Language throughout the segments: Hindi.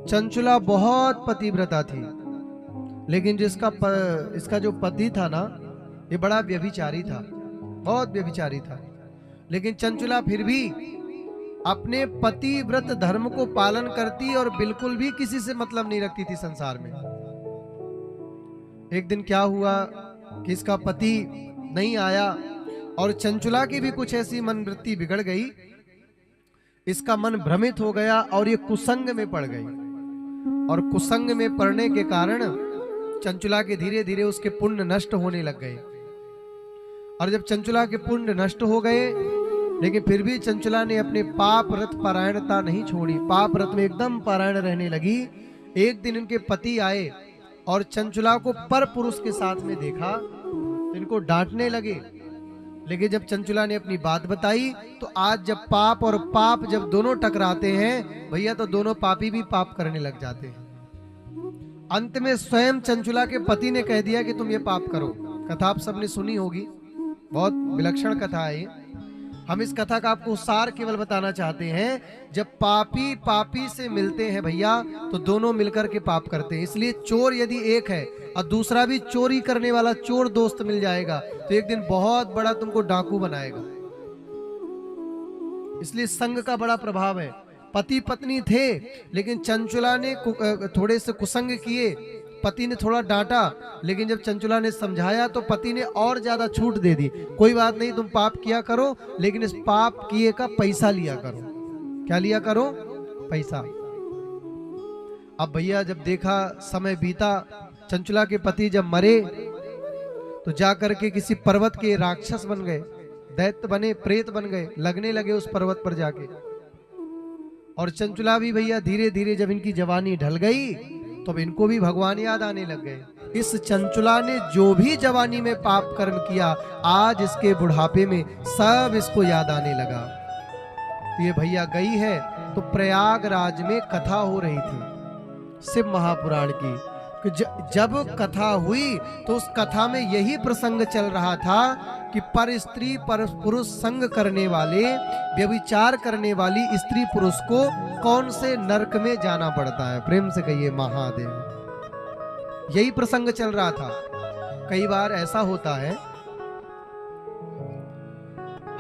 चंचुला बहुत पतिव्रता थी, लेकिन इसका जो पति था ना, ये बड़ा व्यभिचारी था, बहुत व्यभिचारी था। लेकिन चंचुला फिर भी अपने पतिव्रत धर्म को पालन करती और बिल्कुल भी किसी से मतलब नहीं रखती थी संसार में। एक दिन क्या हुआ कि इसका पति नहीं आया और चंचुला की भी कुछ ऐसी मनवृत्ति बिगड़ गई, इसका मन भ्रमित हो गया और ये कुसंग में पड़ गई। और कुसंग में पड़ने के कारण चंचुला के धीरे धीरे उसके पुण्य नष्ट होने लग गए। और जब चंचुला के पुण्य नष्ट हो गए, लेकिन फिर भी चंचुला ने अपने पाप रत पारायणता नहीं छोड़ी, पाप रत में एकदम पारायण रहने लगी। एक दिन इनके पति आए और चंचुला को पर पुरुष के साथ में देखा तो इनको डांटने लगे। लेकिन जब चंचुला ने अपनी बात बताई तो आज जब पाप और पाप जब दोनों टकराते हैं भैया, तो दोनों पापी भी पाप करने लग जाते हैं। अंत में स्वयं चंचुला के पति ने कह दिया कि तुम ये पाप करो। कथा आप सबने सुनी होगी, बहुत विलक्षण कथा है ये। हम इस कथा का आपको सार केवल बताना चाहते हैं, जब पापी पापी से मिलते हैं भैया तो दोनों मिलकर के पाप करते हैं। इसलिए चोर यदि एक है और दूसरा भी चोरी करने वाला चोर दोस्त मिल जाएगा तो एक दिन बहुत बड़ा तुमको डाकू बनाएगा। इसलिए संग का बड़ा प्रभाव है। पति पत्नी थे, लेकिन चंचुला ने थोड़े से कुसंग किए, पति ने थोड़ा डांटा, लेकिन जब चंचुला ने समझाया तो पति ने और ज्यादा छूट दे दी। कोई बात नहीं, तुम पाप किया करो, लेकिन इस पाप किए का पैसा लिया करो। क्या लिया करो? पैसा। अब भैया जब देखा, समय बीता, चंचुला के पति जब मरे तो जाकर के किसी पर्वत के राक्षस बन गए, दैत्य बने, प्रेत बन गए, लगने लगे उस पर्वत पर जाके। और चंचुला भी भैया धीरे धीरे जब इनकी जवानी ढल गई तो अब इनको भी भगवान याद आने लग गए। इस चंचुला ने जो भी जवानी में पाप कर्म किया, आज इसके बुढ़ापे में सब इसको याद आने लगा। तो ये भैया गई है तो प्रयागराज में कथा हो रही थी शिव महापुराण की। जब कथा हुई तो उस कथा में यही प्रसंग चल रहा था कि पर स्त्री पर पुरुष संग करने वाले, व्यभिचार करने वाली स्त्री पुरुष को कौन से नरक में जाना पड़ता है। प्रेम से कहिए महादेव। यही प्रसंग चल रहा था। कई बार ऐसा होता है,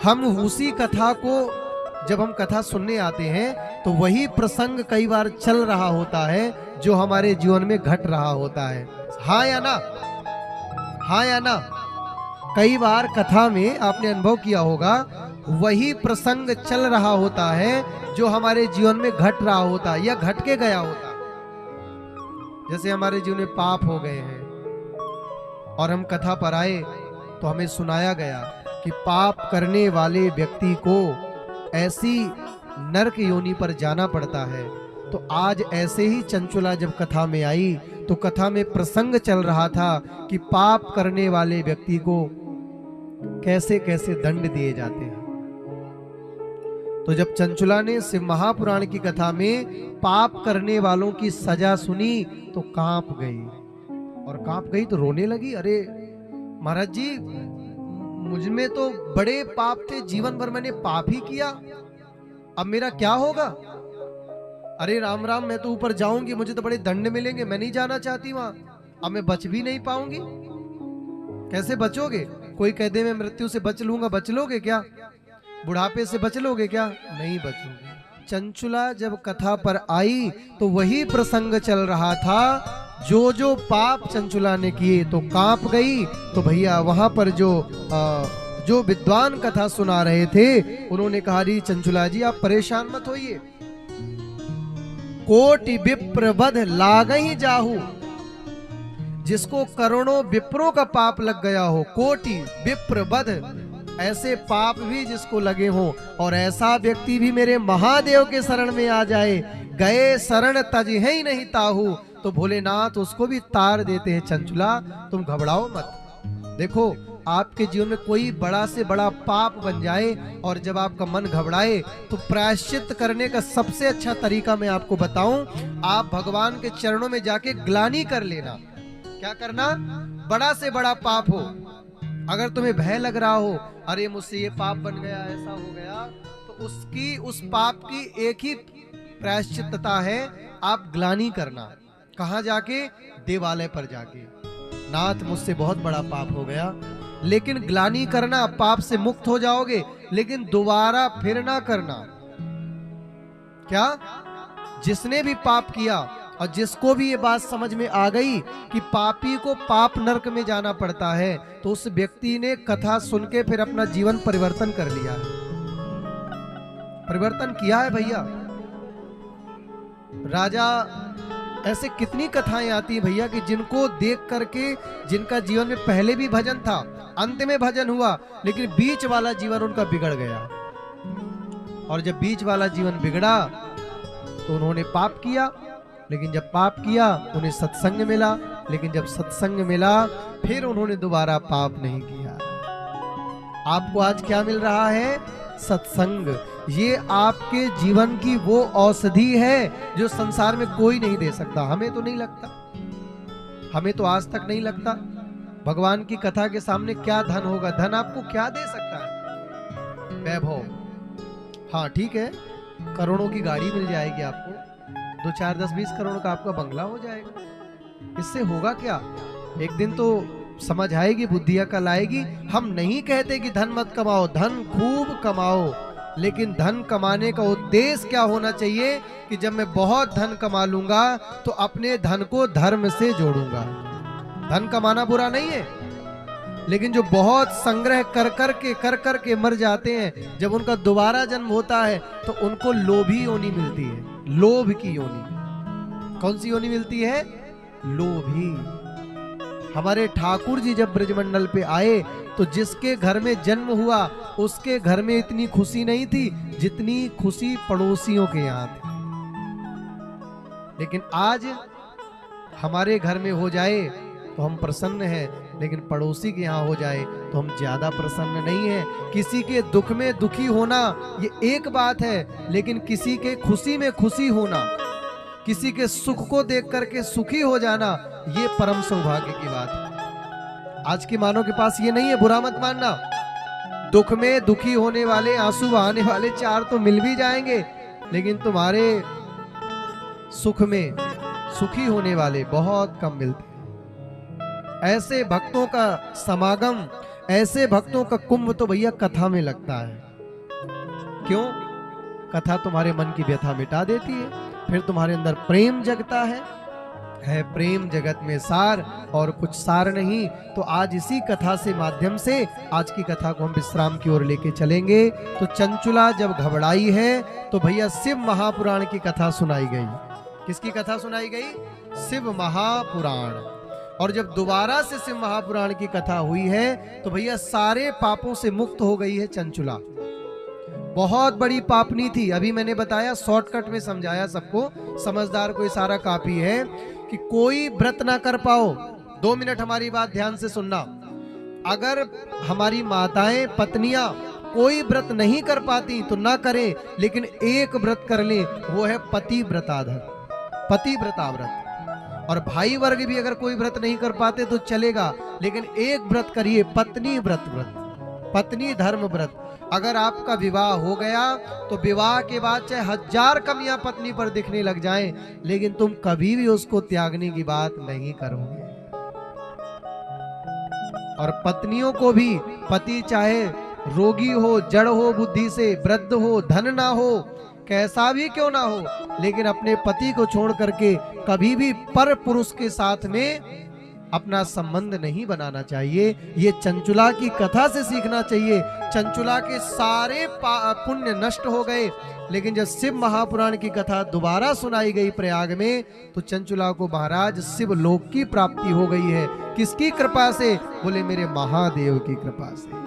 हम उसी कथा को जब हम कथा सुनने आते हैं तो वही प्रसंग कई बार चल रहा होता है जो हमारे जीवन में घट रहा होता है। हाँ या ना? हाँ या ना? कई बार कथा में आपने अनुभव किया होगा, वही प्रसंग चल रहा होता है जो हमारे जीवन में घट रहा होता है या घट के गया होता है। जैसे हमारे जीवन में पाप हो गए हैं और हम कथा पर आए तो हमें सुनाया गया कि पाप करने वाले व्यक्ति को ऐसी नरक योनि पर जाना पड़ता है। तो आज ऐसे ही चंचुला जब कथा में आई तो कथा में प्रसंग चल रहा था कि पाप करने वाले व्यक्ति को कैसे कैसे दंड दिए जाते हैं। तो जब चंचुला ने शिव महापुराण की कथा में पाप करने वालों की सजा सुनी तो कांप गई, और कांप गई तो रोने लगी। अरे महाराज जी, मुझ में तो बड़े पाप थे, जीवन भर मैंने पाप ही किया, अब मेरा क्या होगा? अरे राम राम, मैं तो ऊपर जाऊंगी, मुझे तो बड़े दंड मिलेंगे, मैं नहीं जाना चाहती वहां, अब मैं बच भी नहीं पाऊंगी। कैसे बचोगे? कोई कह दे मैं मृत्यु से बच लूंगा, बच लोगे क्या? बुढ़ापे से बच लोगे क्या? नहीं बचोगे। चंचुला जब कथा पर आई तो वही प्रसंग चल रहा था, जो जो पाप चंचुला ने किए तो कांप गई। तो भैया वहां पर जो विद्वान कथा सुना रहे थे उन्होंने कहा, री चंचुला जी आप परेशान मत होइए, कोटि विप्र वध लागहि जाहु। जिसको करोड़ों विप्रों का पाप लग गया हो, कोटि विप्र वध, ऐसे पाप भी जिसको लगे हो, और ऐसा व्यक्ति भी मेरे महादेव के शरण में आ जाए, गए शरण तज ही नहीं ताहू, तो भोलेनाथ उसको भी तार देते हैं। चंचुला तुम घबराओ मत। देखो आपके जीवन में कोई बड़ा से बड़ा पाप बन जाए और जब आपका मन घबराए तो प्रायश्चित करने का सबसे अच्छा तरीका मैं आपको बताऊं, आप भगवान के चरणों में जाके ग्लानि कर लेना। क्या करना? बड़ा से बड़ा पाप हो, अगर तुम्हें भय लग रहा हो, अरे मुझसे ये पाप बन गया, ऐसा हो गया, तो उस पाप की एक ही प्रायश्चित्तता है आप ग्लानि करना। कहाँ जाके? देवालय पर जाके, नाथ मुझसे बहुत बड़ा पाप हो गया, लेकिन ग्लानि करना, पाप से मुक्त हो जाओगे, लेकिन दोबारा फिर ना करना। क्या? जिसने भी पाप किया और जिसको भी ये बात समझ में आ गई कि पापी को पाप नरक में जाना पड़ता है, तो उस व्यक्ति ने कथा सुन के फिर अपना जीवन परिवर्तन कर लिया है। परिवर्तन किया है भैया। राजा, ऐसे कितनी कथाएं आती हैं भैया कि जिनको देख करके, जिनका जीवन में पहले भी भजन था, अंत में भजन हुआ, लेकिन बीच वाला जीवन उनका बिगड़ गया। और जब बीच वाला जीवन बिगड़ा तो उन्होंने पाप किया, लेकिन जब पाप किया उन्हें सत्संग मिला, लेकिन जब सत्संग मिला फिर उन्होंने दोबारा पाप नहीं किया। आपको आज क्या मिल रहा है? सत्संग। ये आपके जीवन की वो औषधि है जो संसार में कोई नहीं दे सकता। हमें तो नहीं लगता, हमें तो आज तक नहीं लगता। भगवान की कथा के सामने क्या धन होगा? धन आपको क्या दे सकता है? वैभव, हाँ ठीक है, करोड़ों की गाड़ी मिल जाएगी आपको, 2, 4, 10, 20 करोड़ का आपका बंगला हो जाएगा। इससे होगा क्या? एक दिन तो समझ आएगी, बुद्धि अकल आएगी। हम नहीं कहते कि धन मत कमाओ, धन खूब कमाओ, लेकिन धन कमाने का उद्देश्य क्या होना चाहिए कि जब मैं बहुत धन कमा लूंगा तो अपने धन को धर्म से जोड़ूंगा। धन कमाना बुरा नहीं है, लेकिन जो बहुत संग्रह कर कर के मर जाते हैं, जब उनका दोबारा जन्म होता है तो उनको लोभी योनि मिलती है। लोभ की योनि। कौन सी योनि मिलती है? लोभी। हमारे ठाकुर जी जब ब्रजमंडल पे आए तो जिसके घर में जन्म हुआ उसके घर में इतनी खुशी नहीं थी जितनी खुशी पड़ोसियों के यहाँ थी। लेकिन आज हमारे घर में हो जाए तो हम प्रसन्न हैं, लेकिन पड़ोसी के यहाँ हो जाए तो हम ज्यादा प्रसन्न नहीं हैं। किसी के दुख में दुखी होना ये एक बात है, लेकिन किसी के खुशी में खुशी होना, किसी के सुख को देख करके सुखी हो जाना, ये परम सौभाग्य की बात है। आज के मानव के पास ये नहीं है, बुरा मत मानना। दुख में दुखी होने वाले, आंसू बहाने वाले 4 तो मिल भी जाएंगे, लेकिन तुम्हारे सुख में सुखी होने वाले बहुत कम मिलते हैं। ऐसे भक्तों का समागम, ऐसे भक्तों का कुंभ तो भैया कथा में लगता है। क्यों? कथा तुम्हारे मन की व्यथा मिटा देती है, फिर तुम्हारे अंदर प्रेम जगता है प्रेम जगत में सार, और कुछ सार नहीं। तो आज इसी कथा से माध्यम से आज की कथा को हम विश्राम की ओर लेके चलेंगे। तो चंचुला जब घबराई है तो भैया शिव महापुराण की कथा सुनाई गई। किसकी कथा सुनाई गई? शिव महापुराण। और जब दोबारा से शिव महापुराण की कथा हुई है तो भैया सारे पापों से मुक्त हो गई है चंचुला। बहुत बड़ी पापनी थी, अभी मैंने बताया, शॉर्टकट में समझाया सबको, समझदार को इशारा काफी है कि कोई व्रत ना कर पाओ। 2 मिनट हमारी बात ध्यान से सुनना। अगर हमारी माताएं, पत्नियां कोई व्रत नहीं कर पाती तो ना करें, लेकिन एक व्रत कर ले, वो है पतिव्रताधर, पतिव्रता व्रत। और भाई वर्ग भी अगर कोई व्रत नहीं कर पाते तो चलेगा, लेकिन एक व्रत करिए, पत्नी व्रत, पत्नी धर्म व्रत। अगर आपका विवाह हो गया तो विवाह के बाद चाहे 1000 कमियां पत्नी पर दिखने लग जाएं, लेकिन तुम कभी भी उसको त्यागने की बात नहीं करोगे। और पत्नियों को भी, पति चाहे रोगी हो, जड़ हो बुद्धि से, वृद्ध हो, धन ना हो, कैसा भी क्यों ना हो, लेकिन अपने पति को छोड़ करके कभी भी पर पुरुष के साथ में अपना संबंध नहीं बनाना चाहिए। ये चंचुला की कथा से सीखना चाहिए। चंचुला के सारे पुण्य नष्ट हो गए, लेकिन जब शिव महापुराण की कथा दोबारा सुनाई गई प्रयाग में तो चंचुला को महाराज शिव लोक की प्राप्ति हो गई है। किसकी कृपा से? बोले मेरे महादेव की कृपा से।